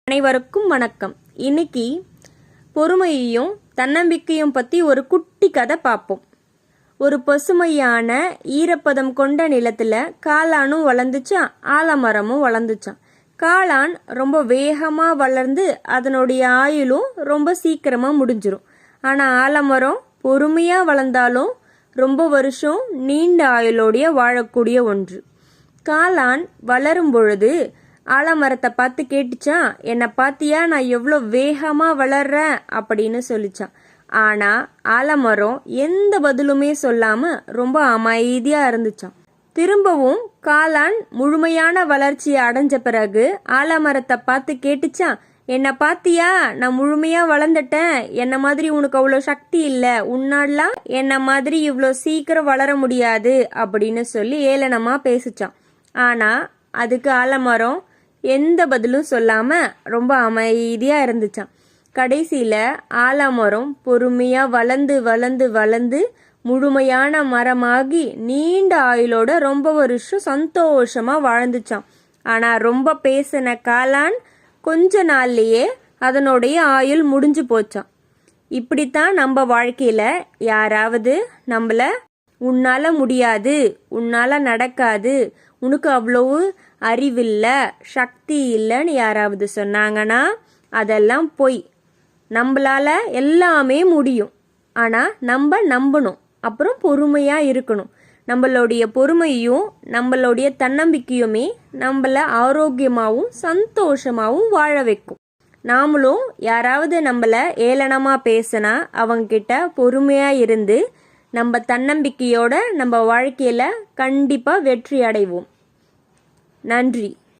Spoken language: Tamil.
அனைவருக்கும் வணக்கம். இன்னைக்கு பொறுமையையும் தன்னம்பிக்கையும் பற்றி ஒரு குட்டி கதை பார்ப்போம். ஒரு பசுமையான ஈரப்பதம் கொண்ட நிலத்தில் காளானும் வளர்ந்துச்சான், ஆலமரமும் வளர்ந்துச்சான். காளான் ரொம்ப வேகமாக வளர்ந்து அதனுடைய ஆயுளும் ரொம்ப சீக்கிரமாக முடிஞ்சிரும். ஆனால் ஆலமரம் பொறுமையாக வளர்ந்தாலும் ரொம்ப வருஷம் நீண்ட ஆயுளோடைய வாழக்கூடிய ஒன்று. காளான் வளரும் பொழுது ஆலமரத்தை பார்த்து கேட்டுச்சான், என்னை பார்த்தியா நான் எவ்வளோ வேகமாக வளர்றேன் அப்படின்னு சொல்லிச்சான். ஆனால் ஆலமரம் எந்த பதிலுமே சொல்லாமல் ரொம்ப அமைதியாக இருந்துச்சான். திரும்பவும் காளான் முழுமையான வளர்ச்சியை அடைஞ்ச பிறகு ஆலமரத்தை பார்த்து கேட்டுச்சான், என்னை பார்த்தியா நான் முழுமையாக வளர்ந்துட்டேன், என்ன மாதிரி உனக்கு அவ்வளோ சக்தி இல்லை, உன்னாலாம் என்ன மாதிரி இவ்வளோ சீக்கிரம் வளர முடியாது அப்படின்னு சொல்லி ஏளனமாக பேசிச்சான். ஆனால் அதுக்கு ஆலமரம் எந்த பதிலும் சொல்லாமல் ரொம்ப அமைதியாக இருந்துச்சான். கடைசியில் ஆலமரம் பொறுமையாக வளர்ந்து வளர்ந்து வளர்ந்து முழுமையான மரமாகி நீண்ட ஆயுளோட ரொம்ப வருஷம் சந்தோஷமாக வாழ்ந்துச்சான். ஆனால் ரொம்ப பேசின காளான் கொஞ்ச நாள்லேயே அதனுடைய ஆயுள் முடிஞ்சு போச்சான். இப்படித்தான் நம்ம வாழ்க்கையில் யாராவது நம்மளை உன்னால் முடியாது, உன்னால் நடக்காது, உனக்கு அவ்வளவு அறிவில்லை, சக்தி இல்லைன்னு யாராவது சொன்னாங்கன்னா அதெல்லாம் பொய். நம்மளால எல்லாமே முடியும். ஆனால் நம்ம நம்பணும், அப்புறம் பொறுமையாக இருக்கணும். நம்மளுடைய பொறுமையும் நம்மளுடைய தன்னம்பிக்கையுமே நம்மளை ஆரோக்கியமாகவும் சந்தோஷமாகவும் வாழ வைக்கும். நாமளும் யாராவது நம்மளை ஏளனமாக பேசினா அவங்கக்கிட்ட பொறுமையாக இருந்து நம்ம தன்னம்பிக்கையோட நம்ம வாழ்க்கையில் கண்டிப்பாக வெற்றி அடைவோம். நன்றி.